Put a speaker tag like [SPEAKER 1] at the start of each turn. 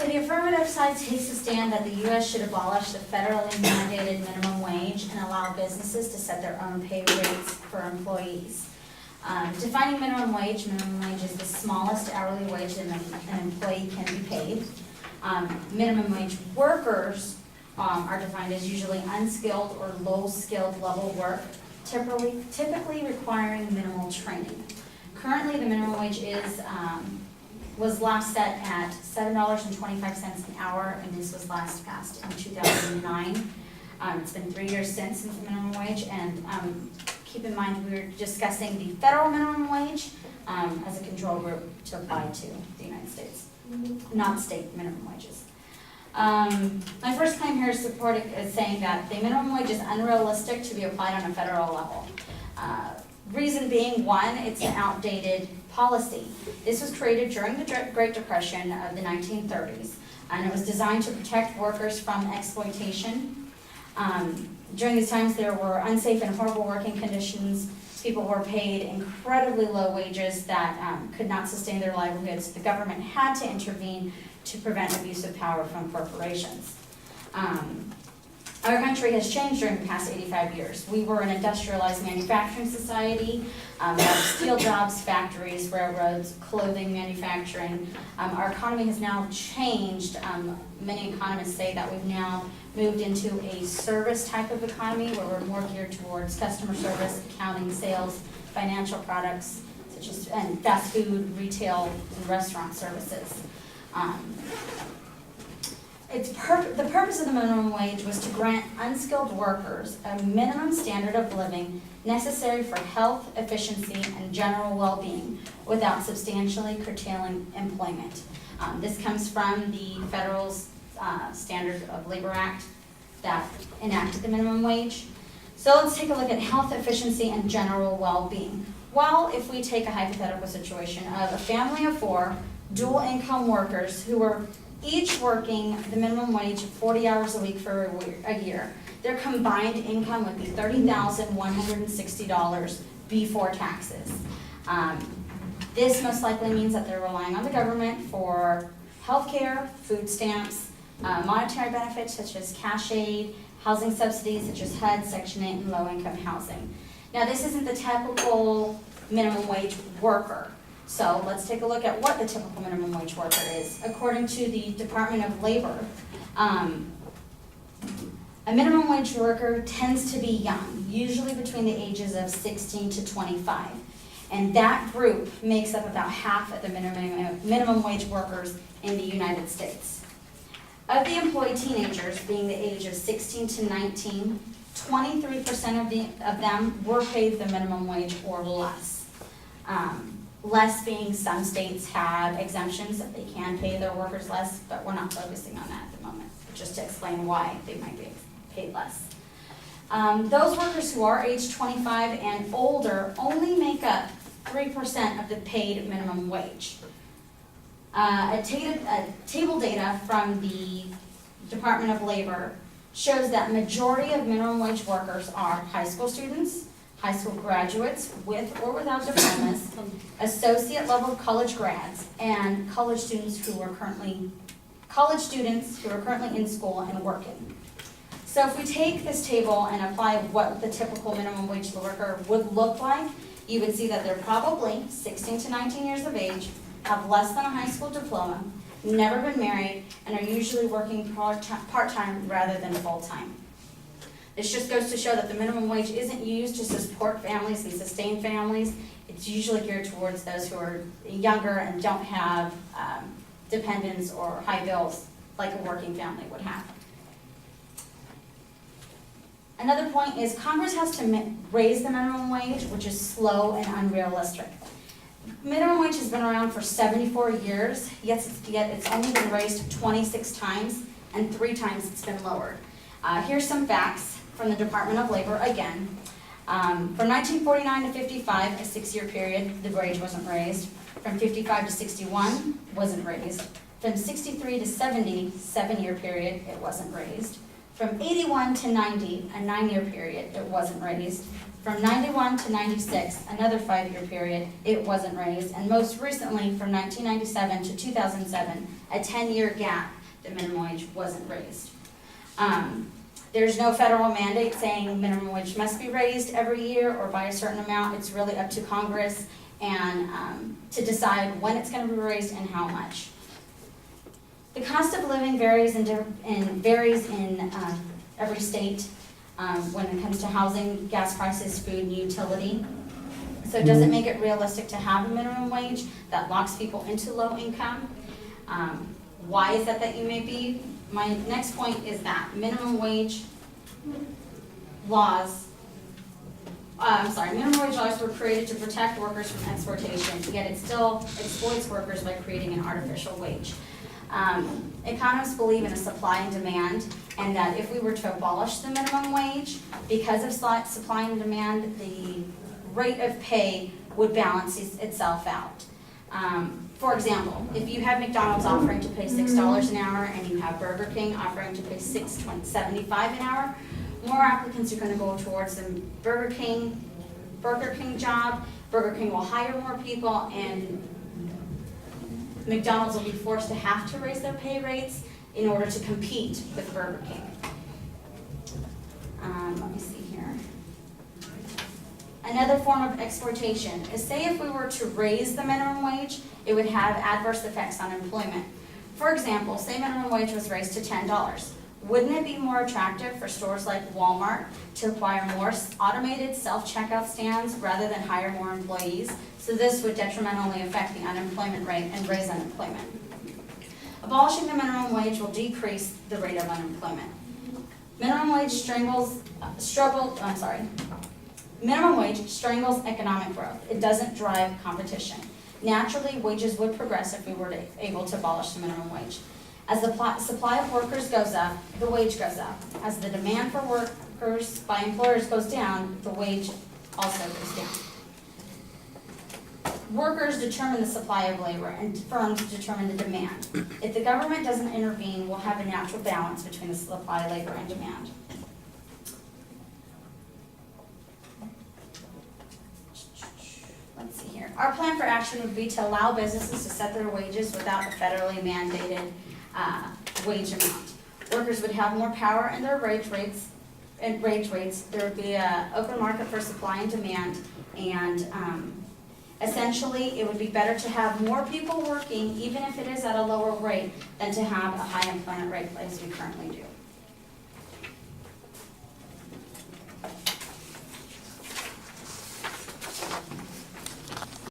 [SPEAKER 1] the affirmative side takes a stand that the U.S. should abolish the federally mandated minimum wage and allow businesses to set their own pay rates for employees. Defining minimum wage is the smallest hourly wage that an employee can be paid. Minimum wage workers are defined as usually unskilled or low-skilled level work, typically requiring minimal training. Currently, the minimum wage was last set at $7.25 an hour, and this was last passed in 2009. It's been 3 years since the minimum wage, and keep in mind we're discussing the federal minimum wage as a control group to apply to the United States, not state minimum wages. My first claim here is saying that the minimum wage is unrealistic to be applied on a federal level. Reason being, one, it's an outdated policy. This was created during the Great Depression of the 1930s, and it was designed to protect workers from exploitation. During these times, there were unsafe and horrible working conditions. People were paid incredibly low wages that could not sustain their livelihoods. The government had to intervene to prevent abuse of power from corporations. Our country has changed during the past 85 years. We were an industrialized manufacturing society. We have steel jobs, factories, railroads, clothing manufacturing. Our economy has now changed. Many economists say that we've now moved into a service type of economy where we're more geared towards customer service, accounting, sales, financial products, such as and fast food, retail, and restaurant services. The purpose of the minimum wage was to grant unskilled workers a minimum standard of living necessary for health, efficiency, and general well-being without substantially curtailing employment. This comes from the Federal Standard of Labor Act that enacted the minimum wage. So let's take a look at health, efficiency, and general well-being. Well, if we take a hypothetical situation of a family of 4 dual-income workers who were each working the minimum wage 40 hours a week for a year, their combined income would be $30,160 before taxes. This most likely means that they're relying on the government for health care, food stamps, monetary benefits such as cash aid, housing subsidies such as HUD, Section 8, and low-income housing. Now, this isn't the typical minimum wage worker. So let's take a look at what the typical minimum wage worker is. According to the Department of Labor, a minimum wage worker tends to be young, usually between the ages of 16 to 25. And that group makes up about half of the minimum wage workers in the United States. Of the employed teenagers being the age of 16 to 19, 23% of them were paid the minimum wage or less. Less being some states have exemptions that they can pay their workers less, but we're not focusing on that at the moment, just to explain why they might be paid less. Those workers who are age 25 and older only make up 3% of the paid minimum wage. Table data from the Department of Labor shows that majority of minimum wage workers are high school students, high school graduates with or without diplomas, associate level college grads, and college students who are currently in school and working. So if we take this table and apply what the typical minimum wage worker would look like, you would see that they're probably 16 to 19 years of age, have less than a high school diploma, never been married, and are usually working part-time rather than full-time. This just goes to show that the minimum wage isn't used to support families and sustain families. It's usually geared towards those who are younger and don't have dependents or high bills like a working family would have. Another point is Congress has to raise the minimum wage, which is slow and unrealistic. Minimum wage has been around for 74 years, yet it's only been raised 26 times, and 3 times it's been lowered. Here's some facts from the Department of Labor again. From 1949 to 55, a 6-year period, the wage wasn't raised. From 55 to 61, wasn't raised. From 63 to 70, 7-year period, it wasn't raised. From 81 to 90, a 9-year period, it wasn't raised. From 91 to 96, another 5-year period, it wasn't raised. And most recently, from 1997 to 2007, a 10-year gap, the minimum wage wasn't raised. There's no federal mandate saying minimum wage must be raised every year or by a certain amount. It's really up to Congress and to decide when it's going to be raised and how much. The cost of living varies in every state when it comes to housing, gas prices, food, and utility. So does it make it realistic to have a minimum wage that locks people into low income? Why is that you may be? My next point is that minimum wage laws were created to protect workers from exploitation, yet it still exploits workers by creating an artificial wage. Economists believe in a supply and demand, and that if we were to abolish the minimum wage, because of supply and demand, the rate of pay would balance itself out. For example, if you have McDonald's offering to pay $6 an hour and you have Burger King offering to pay $6.75 an hour, more applicants are going to go towards the Burger King job. Burger King will hire more people, and McDonald's will be forced to have to raise their pay rates in order to compete with Burger King. Let me see here. Another form of exploitation is, say if we were to raise the minimum wage, it would have adverse effects on employment. For example, say minimum wage was raised to $10. Wouldn't it be more attractive for stores like Walmart to acquire more automated self-checkout stands rather than hire more employees? So this would detrimentally affect the unemployment rate and raise unemployment. Abolishing the minimum wage will decrease the rate of unemployment. Minimum wage strangles economic growth. It doesn't drive competition. Naturally, wages would progress if we were able to abolish the minimum wage. As the supply of workers goes up, the wage goes up. As the demand for workers by employers goes down, the wage also goes down. Workers determine the supply of labor, and firms determine the demand. If the government doesn't intervene, we'll have a natural balance between the supply of labor and demand. Let's see here. Our plan for action would be to allow businesses to set their wages without a federally mandated wage amount. Workers would have more power in their wage rates. There would be an open market for supply and demand, and essentially it would be better to have more people working, even if it is at a lower rate, than to have a high employment rate as we currently do.